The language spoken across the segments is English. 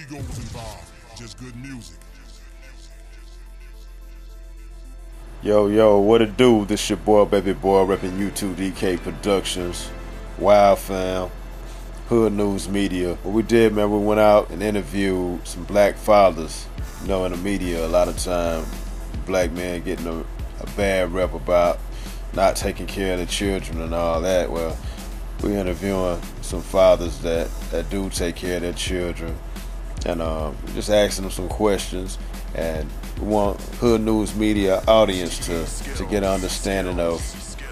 egos involved, just good music. Yo, what it do? This your boy, baby boy, repping YouTube DK Productions, Wild Fam, Hood News Media. What we did, man, we went out and interviewed some black fathers. You know, in the media, a lot of time, black men getting a bad rep about not taking care of the children and all that. Well, we interviewing some fathers that do take care of their children, and just asking them some questions. And we want Hood News Media audience to get an understanding of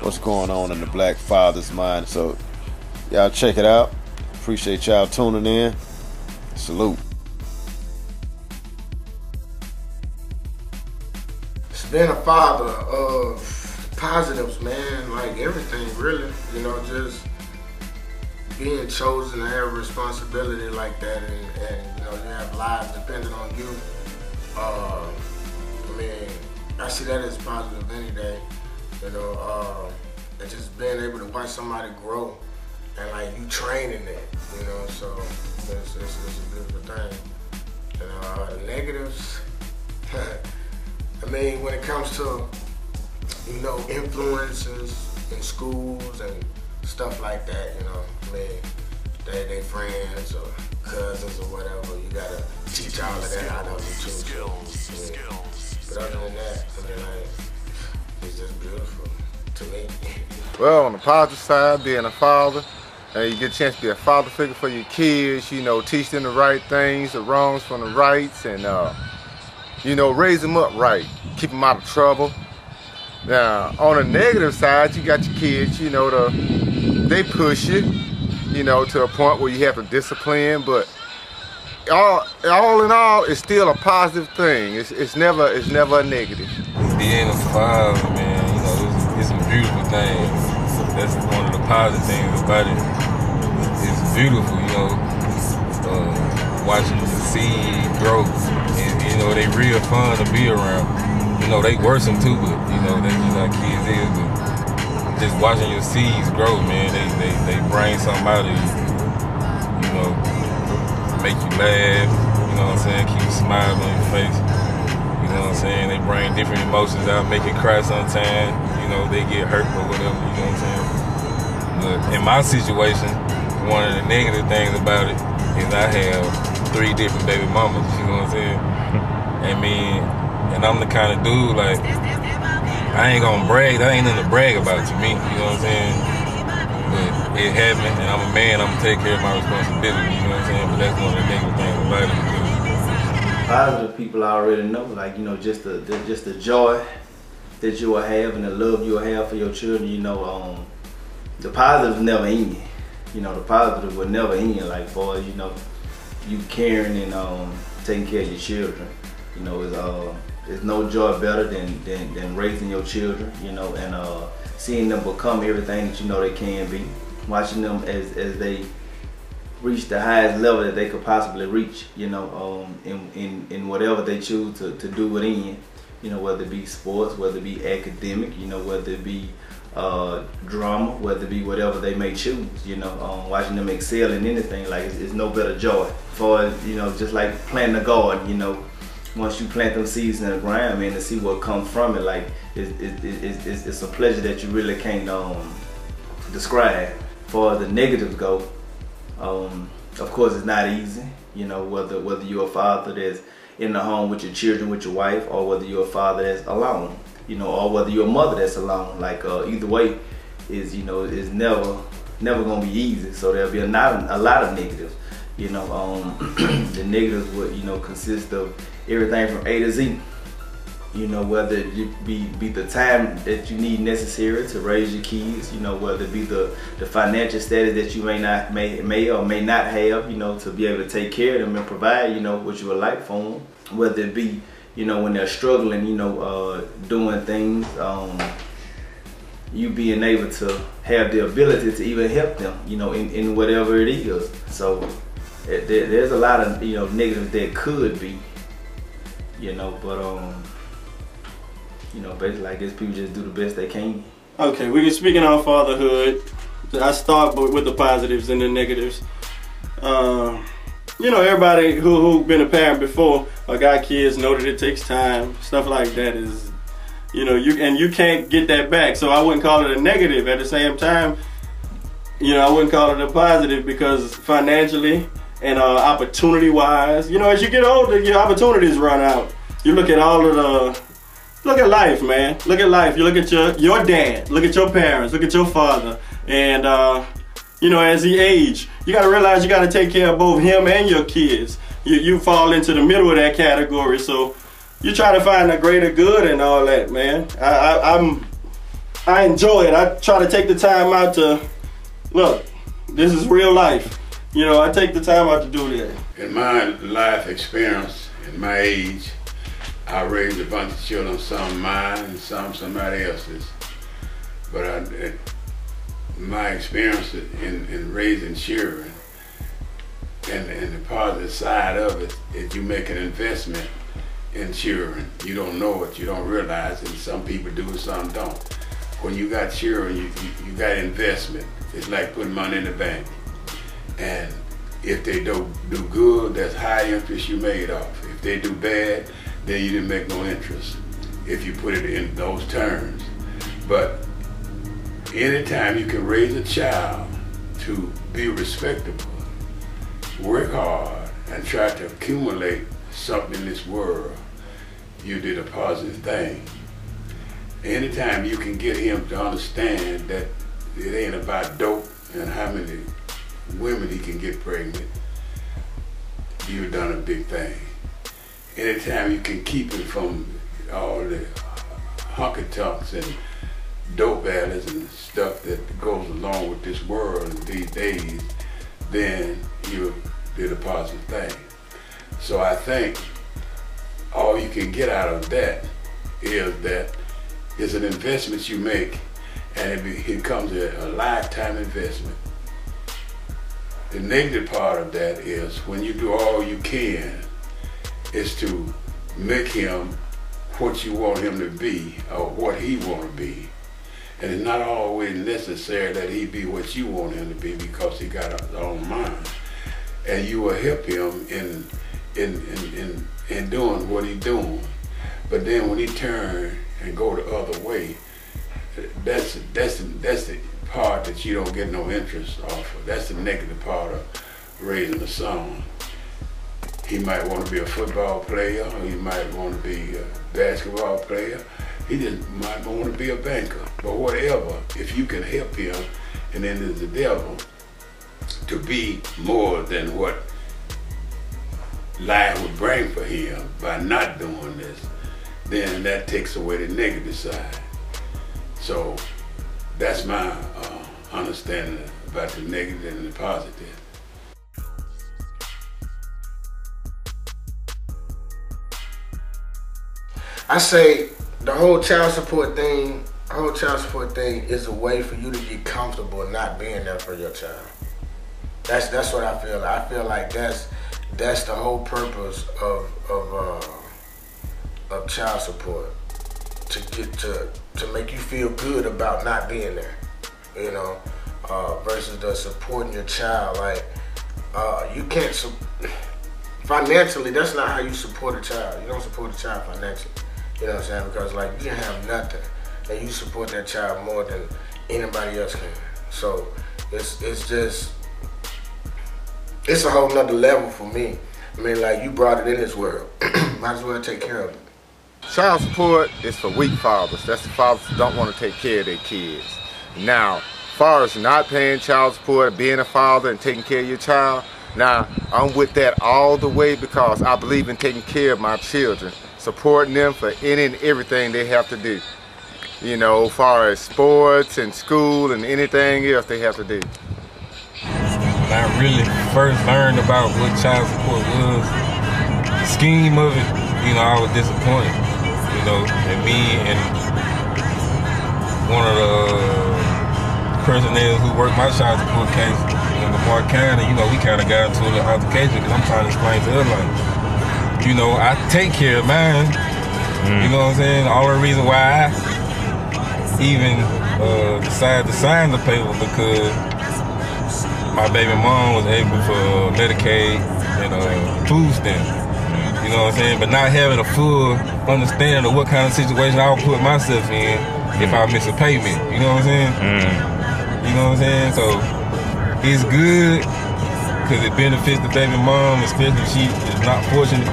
what's going on in the black father's mind. So y'all check it out. Appreciate y'all tuning in. Salute. It's been a father of positives, man, like everything really, you know, just being chosen to have responsibility like that, and you know, you have lives depending on you. I mean, I see that as positive any day, you know, and just being able to watch somebody grow and like you training it, you know, so it's a beautiful thing. And the negatives, I mean, when it comes to, you know, influences in schools and stuff like that, you know, I mean, they friends or cousins or whatever, you gotta teach all of that out of them too. Yeah. But other than that, I mean, like, it's just beautiful to me. Well, on the positive side, being a father, you get a chance to be a father figure for your kids, you know, teach them the right things, the wrongs from the rights, and, you know, raise them up right, keep them out of trouble. Now, on the negative side, you got your kids, you know, they push you know, to a point where you have to discipline, but all in all, it's still a positive thing. It's never a negative. Being a father, man, you know, it's a beautiful thing. That's one of the positive things about it. It's beautiful, you know, watching the seed grow, and you know, they real fun to be around. You know, they worrisome too, but you know, that's just how kids is. But just watching your seeds grow, man, they bring something out of you. You know, make you laugh. You know what I'm saying? Keep a smile on your face. You know what I'm saying? They bring different emotions out, make you cry sometimes. You know, they get hurt or whatever. You know what I'm saying? But in my situation, one of the negative things about it is I have 3 different baby mamas. You know what I'm saying? I mean. And I'm the kind of dude, like, I ain't gonna brag, that ain't nothing to brag about to me, you know what I'm saying? But it happened, and I'm a man, I'm gonna take care of my responsibility, you know what I'm saying? But that's one of the negative things about it. Positive people already know, like, you know, just the joy that you will have and the love you will have for your children, you know, the positive never end. You know, the positive will never end, like, boy, you know, you caring and taking care of your children. You know, there's no joy better than raising your children, you know, and seeing them become everything that you know they can be. Watching them as they reach the highest level that they could possibly reach, you know, in whatever they choose to do it in, you know, whether it be sports, whether it be academic, you know, whether it be drama, whether it be whatever they may choose, you know, watching them excel in anything, like it's no better joy. For, you know, just like planting a garden, you know, once you plant them seeds in the ground, man, to see what comes from it, like it's a pleasure that you really can't describe. For the negatives go, of course it's not easy, you know, whether you're a father that's in the home with your children, with your wife, or whether you're a father that's alone, you know, or whether you're a mother that's alone. Like either way is, you know, is never gonna be easy. So there'll be a lot of negatives. You know, the negatives would, you know, consist of everything from A to Z. You know, whether it be the time that you need necessary to raise your kids, you know, whether it be the financial status that you may or may not have, you know, to be able to take care of them and provide, you know, what you would like for them. Whether it be, you know, when they're struggling, you know, doing things, you being able to have the ability to even help them, you know, in whatever it is. So there's a lot of, you know, negatives that could be, you know, but you know, basically I guess people just do the best they can. Okay, we were speaking on fatherhood. I start with the positives and the negatives. you know, everybody who been a parent before or got kids know that it takes time. Stuff like that is, you know, you can't get that back. So I wouldn't call it a negative. At the same time, you know, I wouldn't call it a positive because financially and opportunity-wise, you know, as you get older, your opportunities run out. You look at all of the, look at life, man. Look at life. You look at your dad. Look at your parents. Look at your father. And, you know, as he age, you got to realize you got to take care of both him and your kids. You fall into the middle of that category. So you try to find a greater good and all that, man. I enjoy it. I try to take the time out to, look, this is real life. You know, I take the time out to do that. In my life experience, in my age, I raised a bunch of children, some mine and some somebody else's. But my experience in raising children and the positive side of it is you make an investment in children. You don't know it, you don't realize it, and some people do, some don't. When you got children, you got investment. It's like putting money in the bank. And if they do good, that's high interest you made off. If they do bad, then you didn't make no interest if you put it in those terms. But anytime you can raise a child to be respectable, work hard, and try to accumulate something in this world, you did a positive thing. Anytime you can get him to understand that it ain't about dope and how many women he can get pregnant, you've done a big thing. Anytime you can keep him from all the honky-tonks and dope alleys and stuff that goes along with this world these days, then you did a positive thing. So I think all you can get out of that is that it's an investment you make, and it becomes a lifetime investment. The negative part of that is when you do all you can is to make him what you want him to be or what he want to be. And it's not always necessary that he be what you want him to be because he got his own mind. And you will help him in doing what he's doing. But then when he turn and go the other way, that's the part that you don't get no interest off of. That's the negative part of raising a son. He might want to be a football player, or he might want to be a basketball player. He just might want to be a banker. But whatever, if you can help him, and then there's the devil, to be more than what life would bring for him by not doing this, then that takes away the negative side. So that's my understanding about the negative and the positive. I say the whole child support thing is a way for you to get comfortable not being there for your child. That's what I feel. I feel like that's the whole purpose of child support, to make you feel good about not being there, you know, versus the supporting your child. Like you can't financially. That's not how you support a child. You don't support a child financially. You know what I'm saying? Because like you have nothing, and you support that child more than anybody else can. So it's a whole nother level for me. I mean, like, you brought it in this world. Might as well take care of it. Child support is for weak fathers. That's the fathers who don't want to take care of their kids. Now, as far as not paying child support, being a father and taking care of your child, now, I'm with that all the way because I believe in taking care of my children, supporting them for any and everything they have to do. You know, as far as sports and school and anything else they have to do. When I really first learned about what child support was, the scheme of it, you know, I was disappointed. You know, and me and one of the personnel who worked my child support case in Lamar County, you know, we kind of got into an altercation because I'm trying to explain to her, like, you know, I take care of mine. You know what I'm saying? The only reason why I even decided to sign the paper because my baby mom was able for Medicaid and food stamps. You know what I'm saying? But not having a full understanding of what kind of situation I would put myself in if I miss a payment. You know what I'm saying? You know what I'm saying? So it's good because it benefits the baby mom, especially if she is not fortunate.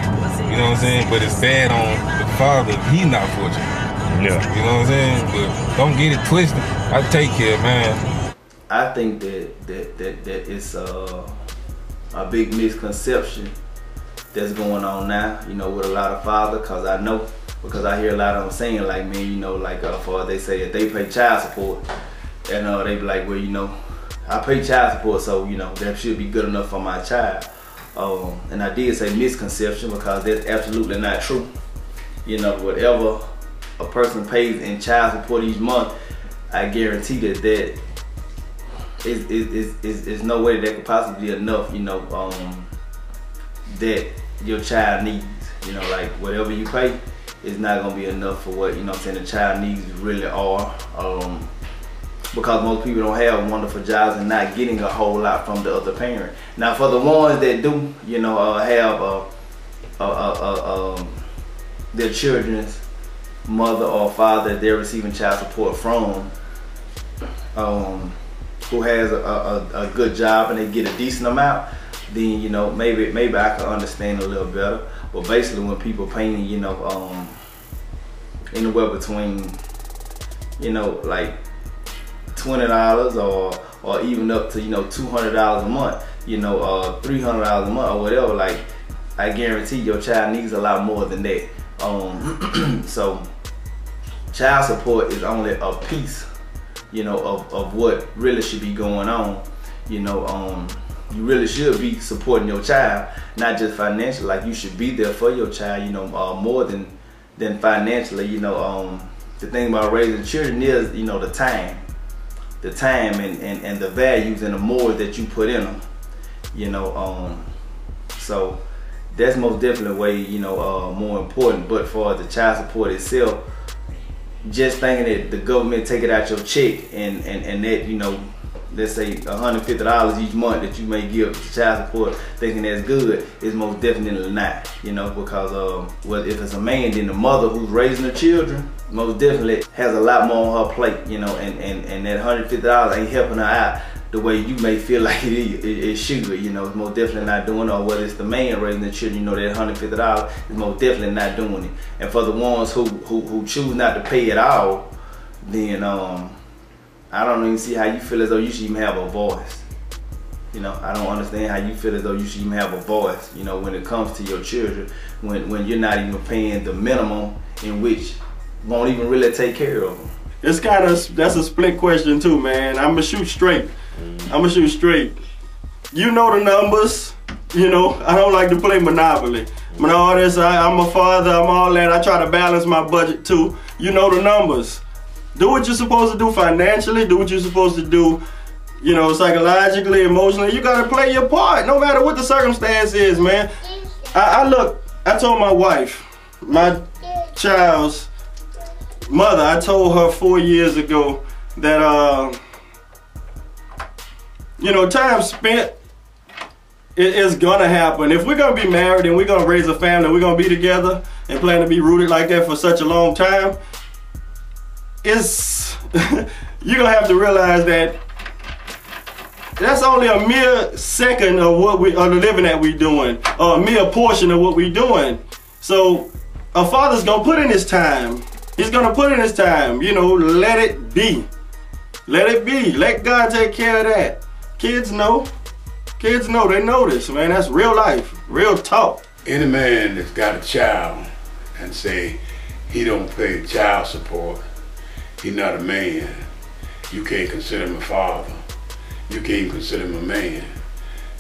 You know what I'm saying? But it's bad on the father if he's not fortunate. Yeah. You know what I'm saying? But don't get it twisted. I take care, man. I think that it's a big misconception that's going on now, you know, with a lot of fathers, because I hear a lot of them saying, like, man, you know, like, for they say if they pay child support, and they be like, well, you know, I pay child support, so, you know, that should be good enough for my child. And I did say misconception because that's absolutely not true. You know, whatever a person pays in child support each month, I guarantee that is no way that could possibly be enough, you know, that your child needs. You know, like whatever you pay is not gonna be enough for what, you know what I'm saying, the child needs really are. Because most people don't have wonderful jobs and not getting a whole lot from the other parent. Now for the ones that do, you know, have their children's mother or father they're receiving child support from, who has a good job and they get a decent amount, then, you know, maybe I can understand a little better. But basically when people paying, you know, anywhere between, you know, like $20 or even up to, you know, $200 a month, you know, $300 a month or whatever, like, I guarantee your child needs a lot more than that. So child support is only a piece, you know, of what really should be going on. You know, you really should be supporting your child, not just financially. Like, you should be there for your child, you know, more than financially. You know, the thing about raising children is, you know, the time and the values and the morals that you put in them. You know, so that's most definitely way, you know, more important. But for the child support itself, just thinking that the government take it out your check and that, you know, let's say $150 each month that you may give to child support, thinking that's good, is most definitely not. You know, because well, if it's a man, then the mother who's raising the children most definitely has a lot more on her plate. You know, and that $150 ain't helping her out the way you may feel like it should. You know, it's most definitely not doing it. Or whether it's the man raising the children, you know, that $150 is most definitely not doing it. And for the ones who choose not to pay at all, then I don't even see how you feel as though you should even have a voice. You know, I don't understand how you feel as though you should even have a voice, you know, when it comes to your children, when you're not even paying the minimum in which won't even really take care of them. It's kind of, that's a split question too, man. I'm gonna shoot straight. You know the numbers. You know, I don't like to play Monopoly. But all this, I'm a father, I'm all that. I try to balance my budget too. You know the numbers. Do what you're supposed to do financially. Do what you're supposed to do, you know, psychologically, emotionally. You gotta play your part, no matter what the circumstance is, man. I told my wife, my child's mother, I told her 4 years ago that, you know, time spent is gonna happen. If we're gonna be married and we're gonna raise a family, we're gonna be together and plan to be rooted like that for such a long time, you're gonna have to realize that that's only a mere second of what of the living that we're doing, or a mere portion of what we're doing. So a father's gonna put in his time. He's gonna put in his time. You know, let it be. Let it be. Let God take care of that. Kids know. Kids know. They know this, man. That's real life, real talk. Any man that's got a child and say he don't pay child support, he's not a man. You can't consider him a father. You can't consider him a man.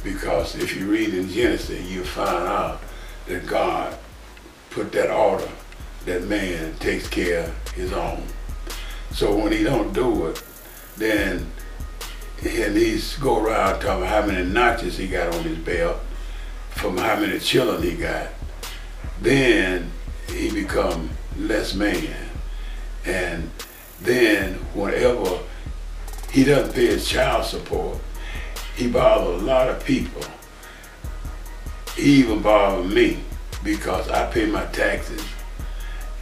Because if you read in Genesis, you'll find out that God put that order that man takes care of his own. So when he don't do it, then he's go around talking about how many notches he got on his belt, from how many children he got. Then he become less man. And then whenever he doesn't pay his child support, he bothers a lot of people. He even bothers me because I pay my taxes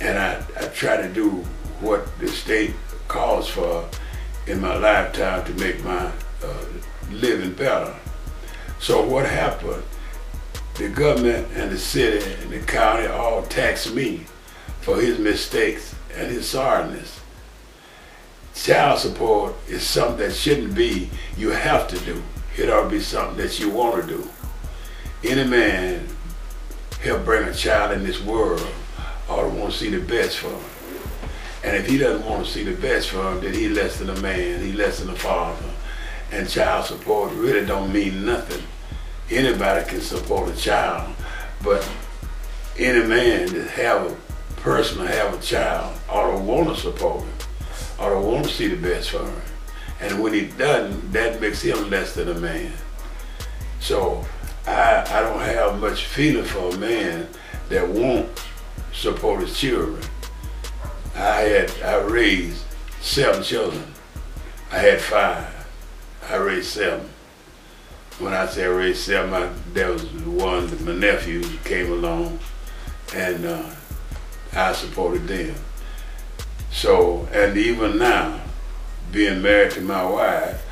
and I try to do what the state calls for in my lifetime to make my living better. So what happened, the government and the city and the county all tax me for his mistakes and his sorriness. Child support is something that shouldn't be you have to do. It ought to be something that you want to do. Any man help bring a child in this world ought to want to see the best for him. And if he doesn't want to see the best for him, then he's less than a man, he's less than a father. And child support really don't mean nothing. Anybody can support a child, but any man that have a person or have a child ought to want to support him, ought to want to see the best for him. And when he doesn't, that makes him less than a man. So I don't have much feeling for a man that won't support his children. I raised 7 children. I had 5. I raised 7. When I say I raised 7, there was one, my nephew came along, and I supported them. So, and even now, being married to my wife,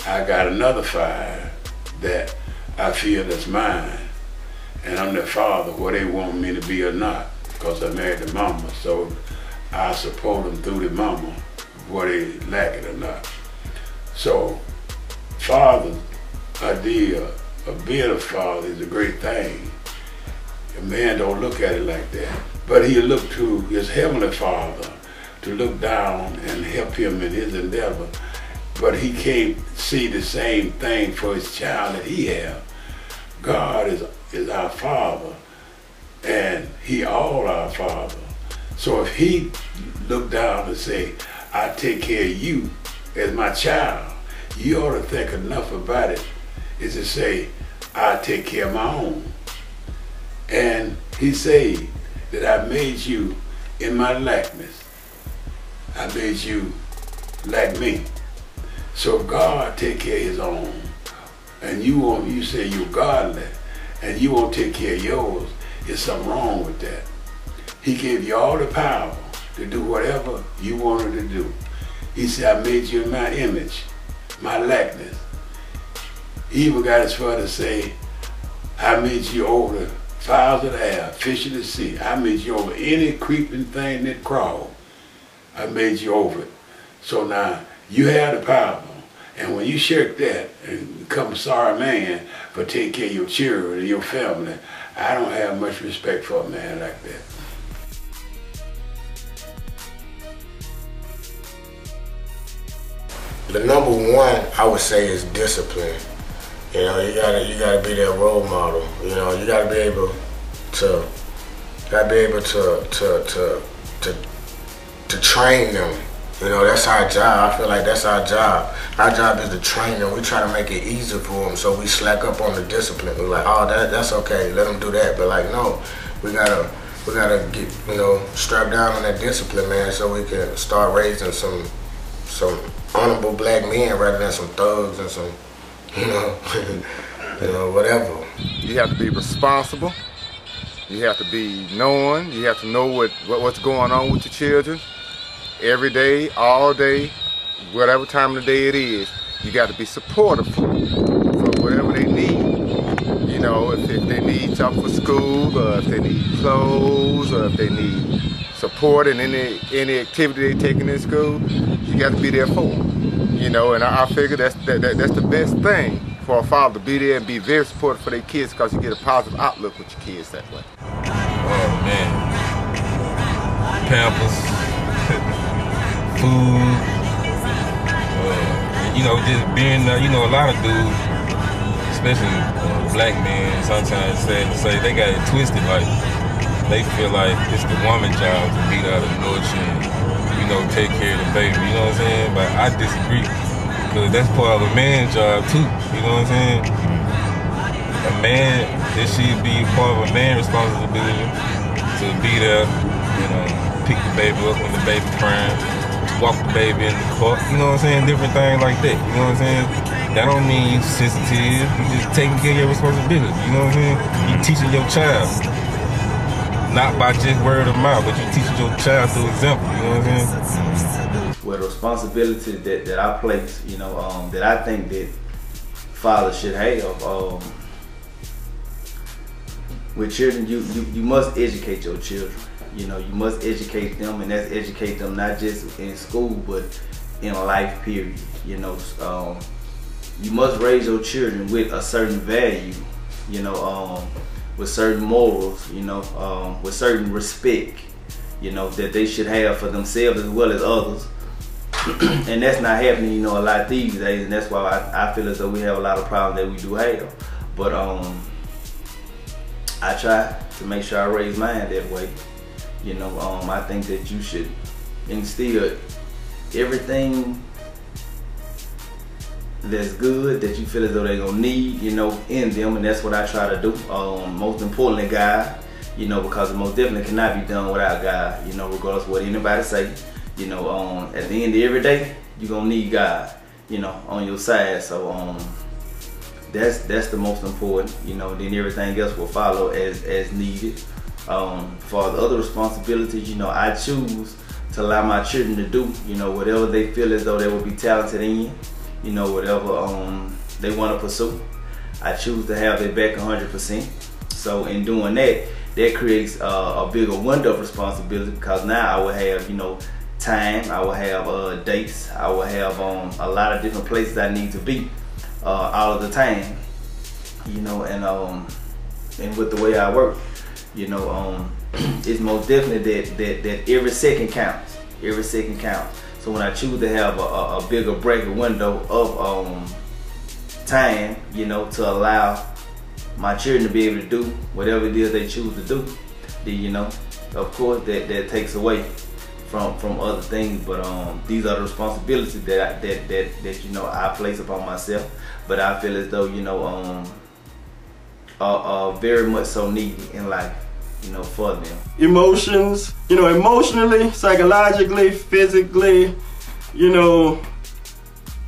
I got another 5 that I feel that's mine. And I'm their father, whether they want me to be or not, because I married the mama. So I support them through the mama, whether they like it or not. So, father's idea of being a father is a great thing. A man don't look at it like that. But he look to his heavenly Father to look down and help him in his endeavor. But he can't see the same thing for his child that he have. God is our Father, and he all our Father. So if he look down and say, I take care of you as my child, you ought to think enough about it is to say, I take care of my own. And he said that I made you in my likeness. I made you like me. So God take care of his own. And you say you're godly, and you won't take care of yours. There's something wrong with that. He gave you all the power to do whatever you wanted to do. He said, I made you in my image, my likeness. He even got as far to say, I made you over the fowls of the air, fish of the sea. I made you over any creeping thing that crawled. I made you over it. So now, you have the power. And when you shirk that and become a sorry man for taking care of your children and your family, I don't have much respect for a man like that. The number one, I would say, is discipline. You know, you gotta be that role model. You know, you gotta be able to train them. You know, that's our job. I feel like that's our job. Our job is to train them. We try to make it easier for them, so we slack up on the discipline. We're like, oh, that's okay. Let them do that. But like, no, we gotta get, you know, strapped down on that discipline, man, so we can start raising some honorable black men rather than some thugs and some, you know, whatever. You have to be responsible. You have to be knowing. You have to know what's going on with your children. Every day, all day, whatever time of the day it is, you got to be supportive for whatever they need. You know, if they need something for school, or if they need clothes, or if they need support in any activity they taking in school, you got to be there for them. You know, and I figure that's the best thing for a father, to be there and be very supportive for their kids, because you get a positive outlook with your kids that way. Oh man, Pampers. Food, you know, just being, you know, a lot of dudes, especially black men, sometimes sad to say, they got it twisted, like, they feel like it's the woman's job to be there to nurture and, you know, take care of the baby, you know what I'm saying? But I disagree, because that's part of a man's job too, you know what I'm saying? A man, it should be part of a man's responsibility to be there, you know, pick the baby up when the baby crying, walk the baby in the park, you know what I'm saying? Different things like that, you know what I'm saying? That don't mean you sensitive. You just taking care of your responsibility. You know what I'm saying? You teaching your child. Not by just word of mouth, but you teaching your child through example. You know what I'm saying? Well, the responsibility that I place, you know, that I think that fathers should have, with children, you must educate your children. You know, you must educate them, and that's educate them not just in school, but in life, period. You know, you must raise your children with a certain value, you know, with certain morals, you know, with certain respect, you know, that they should have for themselves as well as others. And that's not happening, you know, a lot these days, and that's why I feel as though we have a lot of problems that we do have. But I try to make sure I raise mine that way. You know, I think that you should instill everything that's good that you feel as though they're gonna need, you know, in them, and that's what I try to do. Most importantly, God, you know, because it most definitely cannot be done without God, you know, regardless of what anybody say. You know, at the end of every day, you're gonna need God, you know, on your side. So that's the most important, you know, then everything else will follow as needed. For the other responsibilities, you know, I choose to allow my children to do, you know, whatever they feel as though they will be talented in, you know, whatever they want to pursue. I choose to have their back 100%. So in doing that, that creates a bigger window of responsibility, because now I will have, you know, time, I will have dates, I will have a lot of different places I need to be all of the time, you know, and with the way I work, you know, it's most definitely that every second counts. Every second counts. So when I choose to have a bigger breaking window of time, you know, to allow my children to be able to do whatever it is they choose to do, then, you know, of course that takes away from other things. But these are the responsibilities that you know I place upon myself. But I feel as though, you know, are very much so needed in life, you know, for them. Emotions, you know, emotionally, psychologically, physically, you know,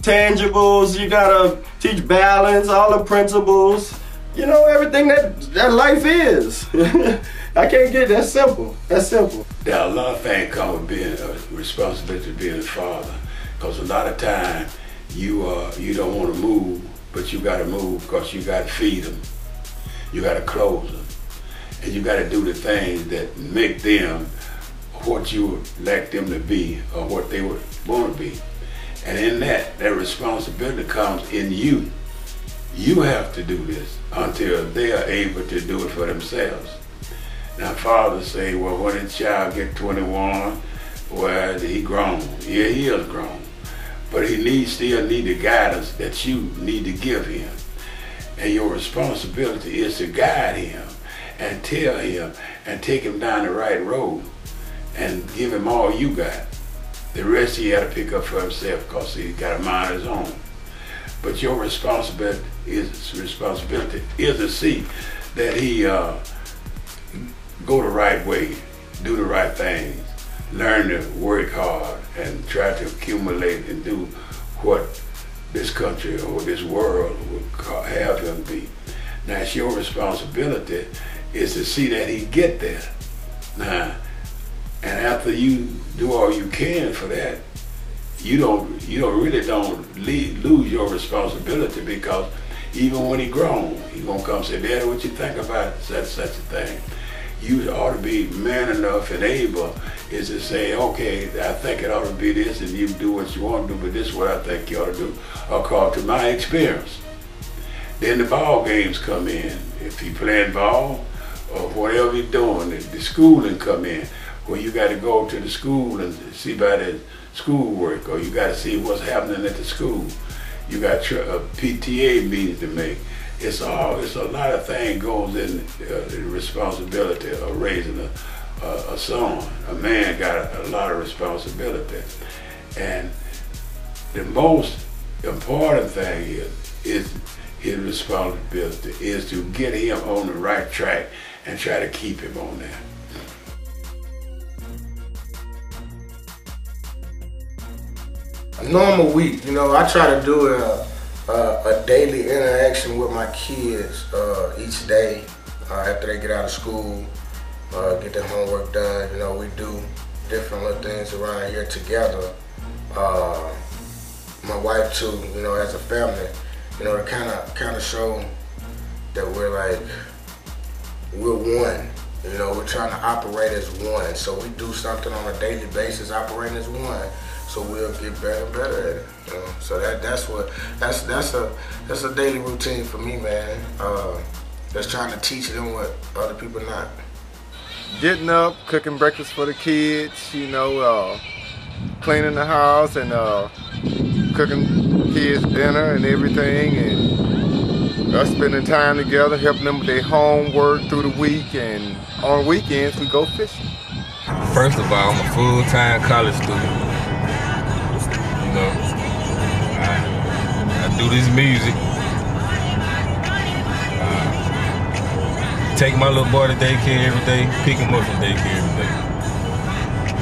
tangibles. You gotta teach balance, all the principles, you know, everything that life is. I can't get that simple. That's simple. There are a lot of things come with being a responsibility of being a father, because a lot of time you don't want to move, but you got to move because you got to feed them, you got to clothe them, and you got to do the things that make them what you would like them to be or what they would want to be. And in that responsibility comes in you. You have to do this until they are able to do it for themselves. Now, fathers say, well, when a child get 21, well, he grown. Yeah, he is grown. But he still need the guidance that you need to give him. And your responsibility is to guide him and tell him and take him down the right road and give him all you got. The rest he had to pick up for himself, because he got a mind of his own. But your responsibility is to see that he go the right way, do the right things, learn to work hard, and try to accumulate and do what this country or this world would have him be. Now, it's your responsibility is to see that he get there. Now, and after you do all you can for that, you really don't lose your responsibility, because even when he grown, he gonna come say, Daddy, what you think about such a thing? You ought to be man enough and able is to say, okay, I think it ought to be this, and you do what you want to do, but this is what I think you ought to do, according to my experience. Then the ball games come in. If he playing ball or whatever he's doing, the schooling come in, where you got to go to the school and see about the schoolwork, or you got to see what's happening at the school. You got PTA meetings to make. It's a lot of things goes in the responsibility of raising a son. A man got a lot of responsibility, and the most important thing is his responsibility is to get him on the right track and try to keep him on there. A normal week, you know, I try to do it a daily interaction with my kids each day after they get out of school, get their homework done. You know, we do different little things around here together. My wife too, you know, as a family, you know, to kind of show that we're one. You know, we're trying to operate as one. So we do something on a daily basis, operating as one. So we'll get better and better at it. You know? So that's a daily routine for me, man. That's trying to teach them what other people not. Getting up, cooking breakfast for the kids, you know, cleaning the house and cooking kids dinner and everything, and us spending time together, helping them with their homework through the week, and on weekends we go fishing. First of all, I'm a full-time college student. You know, I do this music. Take my little boy to daycare every day, pick him up from daycare every day.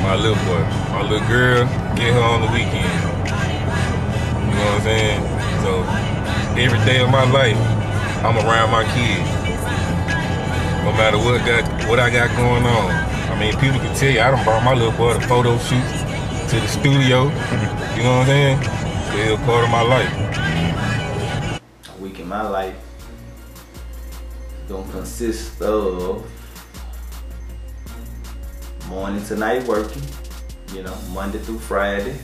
My little boy. My little girl, get her on the weekend. You know what I'm saying? So, every day of my life, I'm around my kids. No matter what I got going on. I mean, people can tell you, I done brought my little boy to photo shoots, to the studio. You know what I'm saying? It's a part of my life. A week in my life gonna consist of morning to night working, you know, Monday through Friday.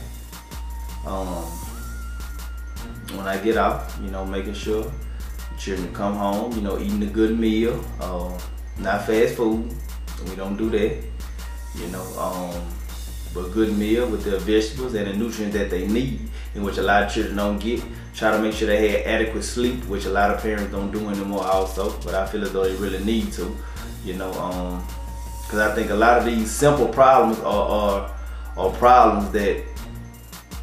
When I get out, you know, making sure the children come home, you know, eating a good meal, not fast food, we don't do that, you know, but good meal with the vegetables and the nutrients that they need, in which a lot of children don't get. Try to make sure they had adequate sleep, which a lot of parents don't do anymore also, but I feel as though they really need to, you know, because I think a lot of these simple problems are problems that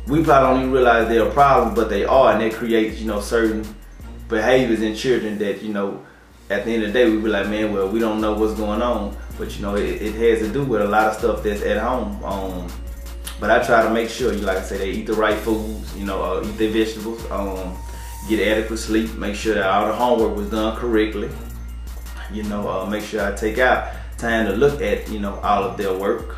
we probably don't even realize they're problems, but they are, and they create, you know, certain behaviors in children that, you know, at the end of the day, we be like, man, well, we don't know what's going on, but, you know, it has to do with a lot of stuff that's at home. But I try to make sure, like I say, they eat the right foods, you know, eat their vegetables, get adequate sleep, make sure that all the homework was done correctly, you know, make sure I take out time to look at, you know, all of their work.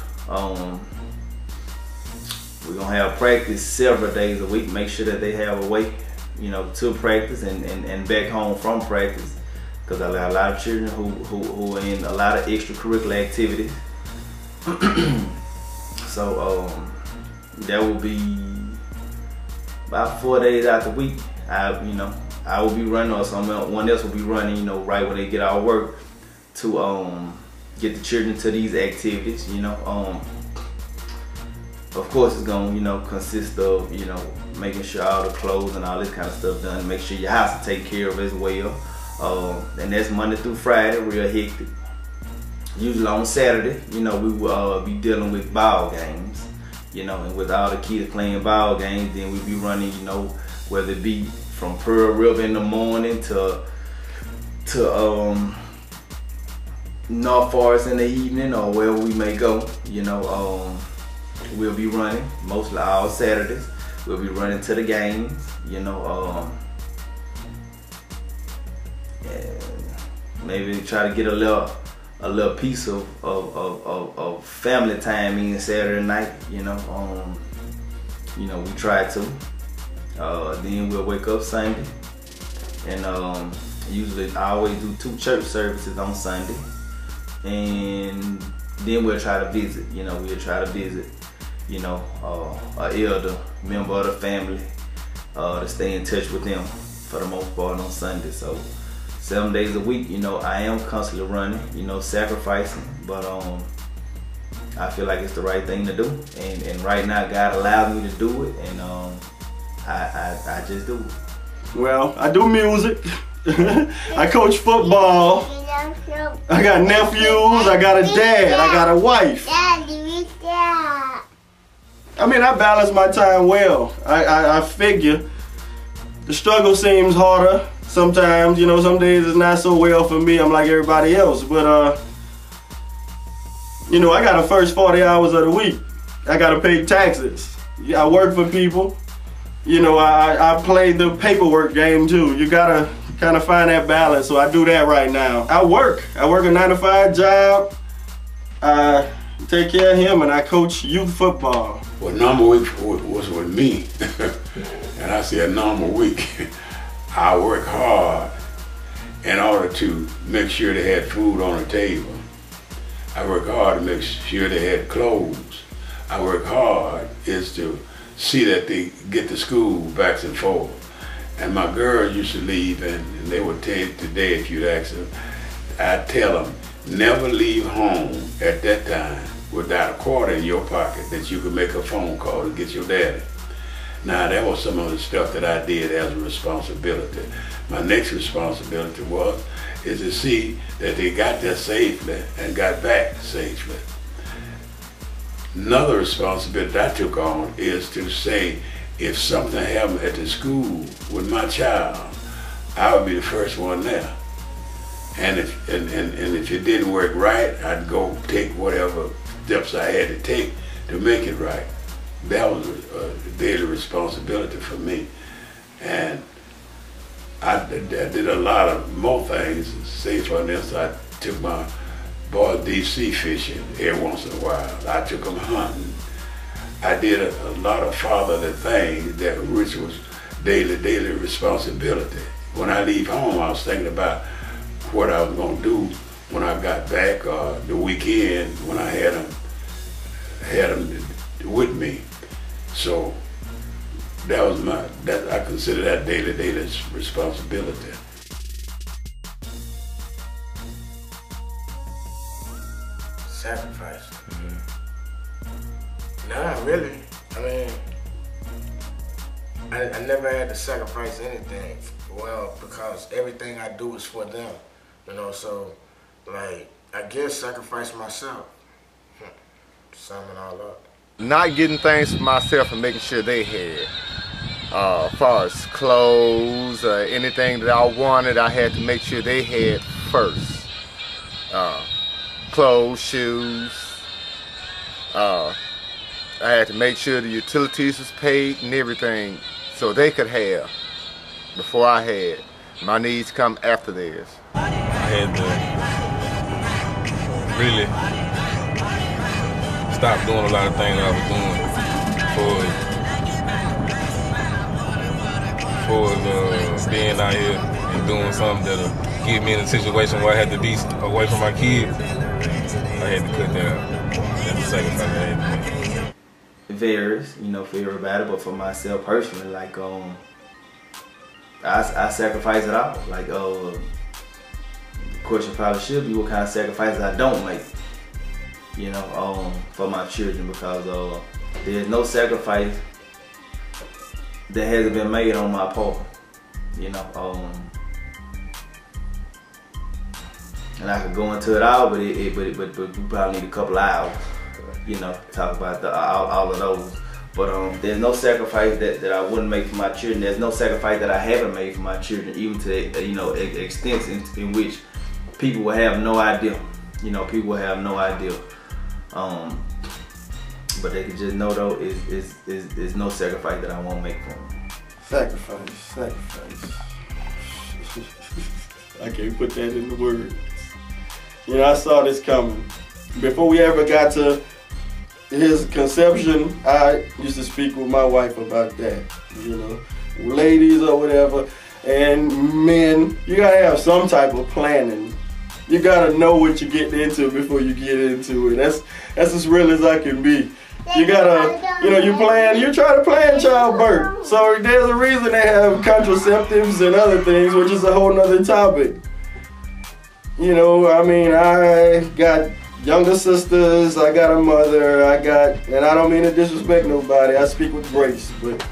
We're gonna have practice several days a week, make sure that they have a way, you know, to practice and back home from practice, because I got a lot of children who are in a lot of extracurricular activities. So that will be about 4 days out the week. I will be running, or someone else will be running, you know, right when they get out of work, to get the children to these activities, you know. Of course, it's gonna, you know, consist of, you know, making sure all the clothes and all this kind of stuff done. Make sure your house is taken care of as well. And that's Monday through Friday, real hectic. Usually on Saturday, you know, we will be dealing with ball games, you know, and with all the kids playing ball games, then we'll be running, you know, whether it be from Pearl River in the morning to North Forest in the evening, or wherever we may go, you know. We'll be running mostly all Saturdays. We'll be running to the games, you know, and maybe try to get a little piece of family time in Saturday night, you know. You know, we try to. Then we'll wake up Sunday, and usually I always do 2 church services on Sunday, and then we'll try to visit. You know, you know, an elder member of the family, to stay in touch with them for the most part on Sunday. So 7 days a week, you know, I am constantly running, you know, sacrificing, but I feel like it's the right thing to do, and right now God allowed me to do it, and I just do it. Well, I do music. I coach football. I got nephews. I got a dad. I got a wife. I mean, I balance my time well. I figure the struggle seems harder sometimes. You know, some days it's not so well for me. I'm like everybody else. But, you know, I got the first 40 hours of the week. I got to pay taxes. I work for people. you know, I play the paperwork game too. You gotta kind of find that balance, so I do that right now. I work a 9-to-5 job. I take care of him, and I coach youth football. Well, normal week was with me, and I say a normal week. I work hard in order to make sure they had food on the table. I work hard to make sure they had clothes. I work hard is to see that they get to school back and forth. And my girls used to leave, and they would tell you today, if you'd ask them, I'd tell them, never leave home at that time without a quarter in your pocket that you could make a phone call to get your daddy. Now, that was some of the stuff that I did as a responsibility. My next responsibility is to see that they got there safely and got back safely. Another responsibility I took on is to say, if something happened at the school with my child, I would be the first one there. And if it didn't work right, I'd go take whatever steps I had to take to make it right. That was a daily responsibility for me. And I did a lot of more things. Say for instance, I took my boys DC fishing every once in a while. I took them hunting. I did a lot of fatherly things which was daily responsibility. When I leave home, I was thinking about what I was going to do when I got back, or the weekend when I had them with me. So that was I consider that daily responsibility. Sacrifice. Nah, really. I mean, I never had to sacrifice anything. Well, because everything I do is for them, you know. So, like, I guess sacrifice myself. Sum it all up. Not getting things for myself and making sure they had. As far as clothes, anything that I wanted, I had to make sure they had first. Clothes, shoes. I had to make sure the utilities was paid and everything so they could have before I had. My needs come after theirs. I had to really stop doing a lot of things I was doing for being out here and doing something that'll get me in a situation where I had to be away from my kids. I had to cut that out. That's the sacrifice I had to make. It varies, you know, for everybody, but for myself personally, like, I sacrifice it all. Like, the question probably should be what kind of sacrifices I don't make, you know, for my children, because there's no sacrifice that hasn't been made on my part, you know. And I could go into it all, but we probably need a couple hours, you know, talk about all of those. But there's no sacrifice that I wouldn't make for my children. There's no sacrifice that I haven't made for my children, even to the, you know, extent in which people will have no idea. You know, people will have no idea. But they can just know though, is no sacrifice that I won't make for them. Sacrifice. I can't put that in the words. You know, I saw this coming. Before we ever got to his conception, I used to speak with my wife about that, you know, ladies or whatever, and men, you gotta have some type of planning. You gotta know what you're getting into before you get into it. That's as real as I can be. You gotta, you know, you try to plan childbirth. So there's a reason they have contraceptives and other things, which is a whole nother topic. You know, I mean, I got younger sisters, I got a mother, and I don't mean to disrespect nobody, I speak with grace, but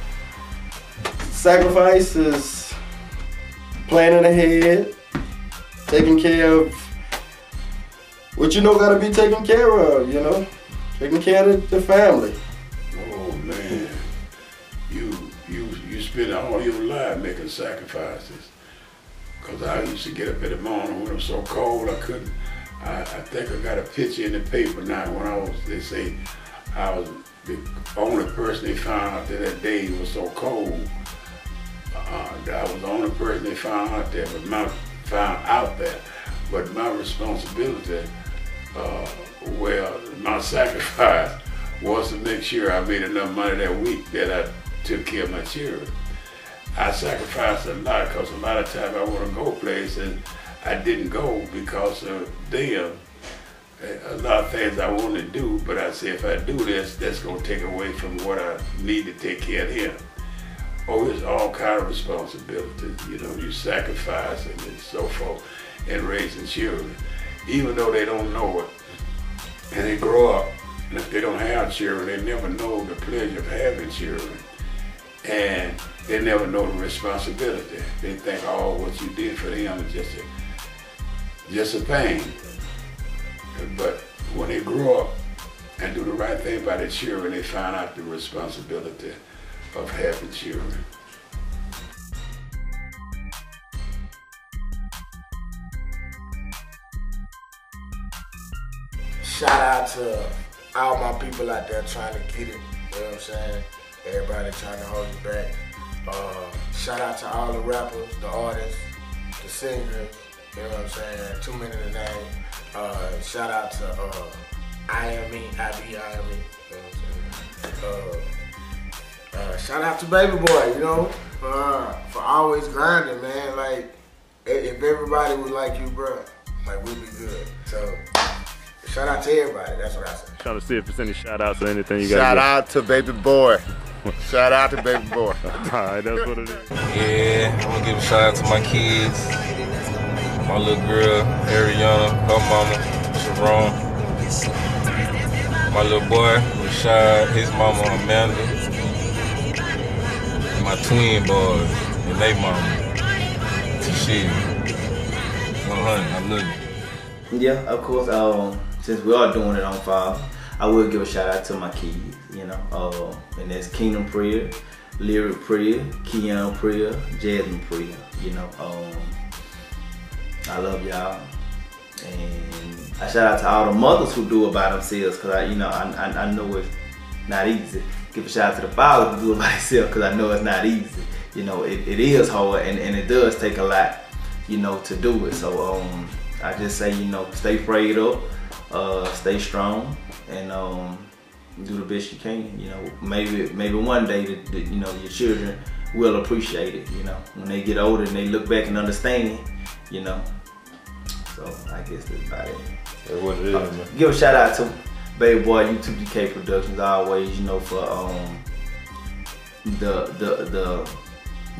sacrifice is planning ahead, taking care of what you know gotta be taken care of, you know, taking care of the family. Oh man, you spend all your life making sacrifices. Cause I used to get up in the morning when it was so cold I couldn't. I think I got a picture in the paper now when they say I was the only person they found out that day was so cold. I was the only person they found out there, but my responsibility, my sacrifice was to make sure I made enough money that week that I took care of my children. I sacrificed a lot because a lot of times I want to go places, I didn't go because of them. A lot of things I want to do, but I say if I do this, that's going to take away from what I need to take care of him. Oh, it's all kind of responsibilities, you know, you sacrifice and so forth in raising children. Even though they don't know it, and they grow up, and if they don't have children, they never know the pleasure of having children. And they never know the responsibility. They think, oh, what you did for them is just a pain. But when they grow up and do the right thing by their children, they find out the responsibility of having children. Shout out to all my people out there trying to get it, you know what I'm saying? Everybody trying to hold you back. Shout out to all the rappers, the artists, the singers, you know what I'm saying? Too many to name. Shout out to I Am Me, you know what I'm saying? Shout out to Baby Boy, you know, for always grinding, man. Like, if everybody was like you, bro, like, we'd be good. So, shout out to everybody, that's what I say. Trying to see if there's any shout outs or anything you guys Shout out to Baby Boy. Shout out to Baby Boy. Alright, that's what it is. Yeah, I'm gonna give a shout out to my kids. My little girl, Ariana, her mama, Sharon. My little boy, Rashad, his mama, Amanda. And my twin boys, and they mama, Tashia. 100, I love you. Yeah, of course, since we are doing it on Father, I will give a shout out to my kids, you know, and that's Kingdom Prayer, Lyric Prayer, Keon Prayer, Jasmine Prayer, you know. I love y'all, and I shout out to all the mothers who do it by themselves, cause I know it's not easy. Give a shout out to the fathers who do it by themselves, cause I know it's not easy. You know, it is hard, and it does take a lot, you know, to do it. So I just say, you know, stay prayed up, stay strong, and do the best you can. You know, maybe one day you know, your children will appreciate it. You know, when they get older and they look back and understand, you know. So I guess that's about it. That's what it is, man. Give a shout out to Baby Boy YouTube DK Productions always, you know, for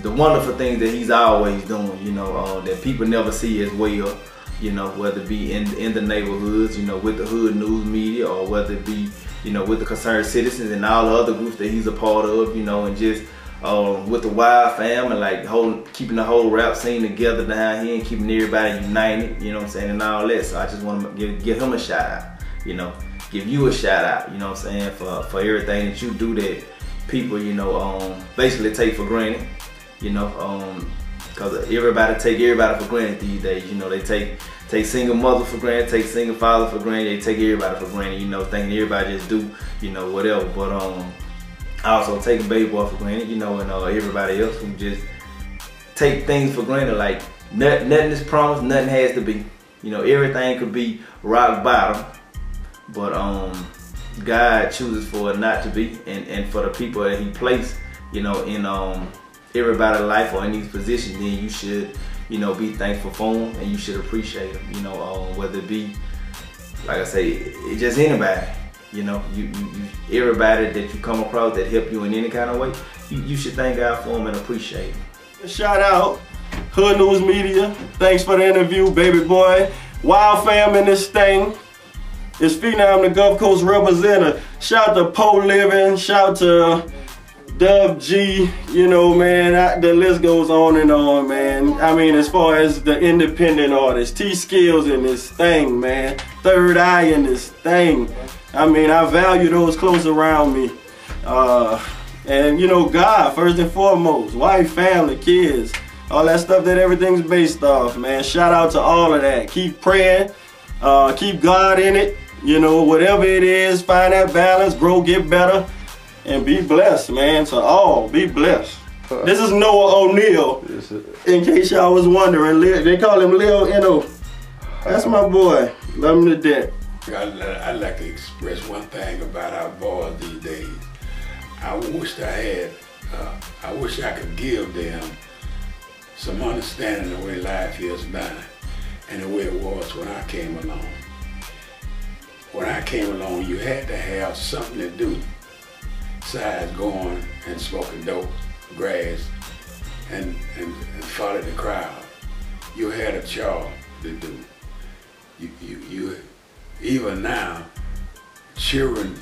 the wonderful things that he's always doing, you know, that people never see as well, you know, whether it be in the neighborhoods, you know, with the Hood News Media, or whether it be, you know, with the Concerned Citizens and all the other groups that he's a part of, you know, and just with the Wild Fam, and like keeping the whole rap scene together down here and keeping everybody united, you know what I'm saying, and all that. So I just want to give him a shout out, you know, give you a shout out, you know what I'm saying, for everything that you do that people, you know, basically take for granted, you know, cause everybody take everybody for granted these days. You know, they take single mother for granted, take single father for granted, they take everybody for granted, you know, thinking everybody just do, you know, whatever. But I also take Baby Boy for granted, you know, and everybody else who just take things for granted. Like nothing is promised, nothing has to be. You know, everything could be rock bottom, but God chooses for it not to be, and for the people that He placed, you know, in everybody's life or in these positions, then you should, you know, be thankful for them, and you should appreciate them. You know, whether it be, like I say, it's just anybody. You know, everybody that you come across that help you in any kind of way, you should thank God for them and appreciate them. Shout out Hood News Media. Thanks for the interview, Baby Boy. Wild Fam in this thing. It's Phenom, the Gulf Coast representative. Shout out to Po Living. Shout out to Dub G. You know, man, the list goes on and on, man. I mean, as far as the independent artists, T-Skills in this thing, man. Third Eye in this thing. I mean, I value those close around me. And, you know, God, first and foremost. Wife, family, kids. All that stuff that everything's based off, man. Shout out to all of that. Keep praying. Keep God in it. You know, whatever it is, find that balance, grow, get better, and be blessed, man. To all, be blessed. This is Noah O'Neal, in case y'all was wondering. They call him Lil N.O. That's my boy. Love him to death. I'd like to express one thing about our boys these days. I wish I could give them some understanding of the way life is now and the way it was when I came along. When I came along, you had to have something to do besides going and smoking dope, grass, and follow the crowd. You had a job to do. You even now, children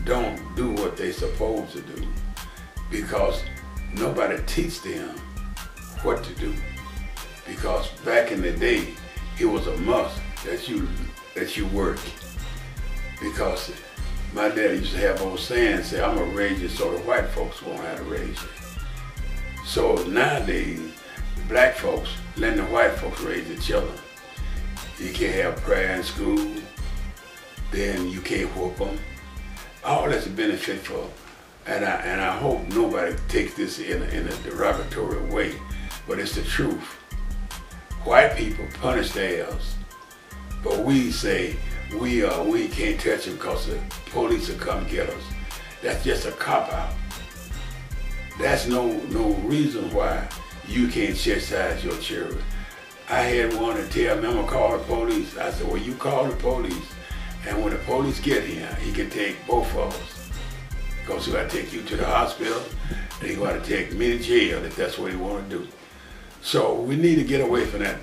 don't do what they're supposed to do because nobody teach them what to do. Because back in the day, it was a must that you work. Because my dad used to have old saying, say, I'm gonna raise you so the white folks won't have to raise you. So nowadays, black folks letting the white folks raise the children. You can't have prayer in school, then you can't whoop them. All that's benefitful, and I hope nobody takes this in a derogatory way, but it's the truth. White people punish theirs, but we say we can't touch them because the police will come get us. That's just a cop-out. That's no reason why you can't chastise your children. I had one to tell me, I'm gonna call the police. I said, well, you call the police, and when the police get here, he can take both of us. Because he gotta take you to the hospital, and he gotta take me to jail if that's what he wanna do. So we need to get away from that.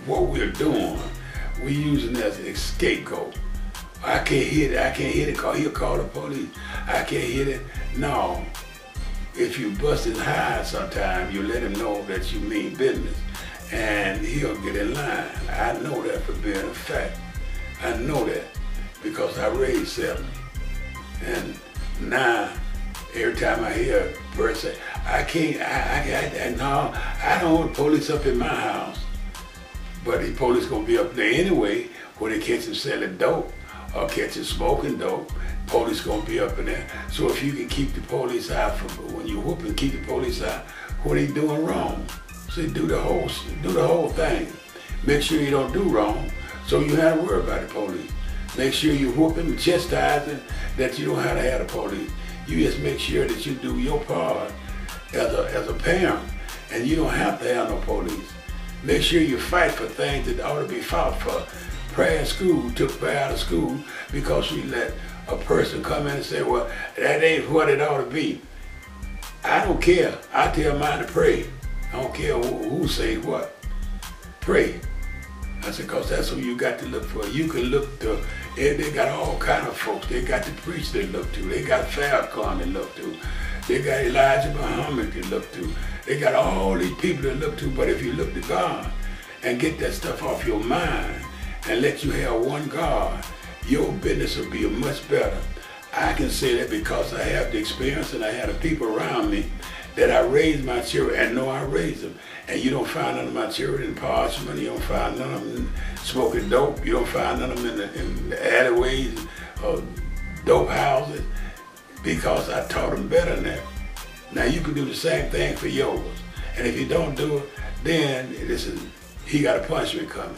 What we're doing, we're using it as a scapegoat. I can't hit it, cause he'll call the police. I can't hit it. No. If you bust his hide sometime, you let him know that you mean business, and he'll get in line. I know that for being a fact. I know that because I raised 7. And now, every time I hear a person say, no, I don't want police up in my house. But the police gonna be up there anyway when they catch him selling dope or catch him smoking dope. Police gonna be up in there. So if you can keep the police out from when you whoop and keep the police out, what are you doing wrong? So do the whole thing. Make sure you don't do wrong, so you have to worry about the police. Make sure you whoop him and chastise him, that you don't have to have the police. You just make sure that you do your part as a parent, and you don't have to have no police. Make sure you fight for things that ought to be fought for. Prayer in school, took prayer out of school because we let a person come in and say, well, that ain't what it ought to be. I don't care. I tell mine to pray. I don't care who say what. Pray. I said, because that's who you got to look for. You can look to, they got all kind of folks. They got the priest they look to. They got Farrakhan they look to. They got Elijah Muhammad they look to. They got all these people to look to. But if you look to God and get that stuff off your mind and let you have one God, your business will be much better. I can say that because I have the experience and I have the people around me that I raised my children and know I raised them. And you don't find none of my children in parchment, you don't find none of them smoking dope, you don't find none of them in the alleyways or dope houses, because I taught them better than that. Now you can do the same thing for yours. And if you don't do it, then he got a punishment coming.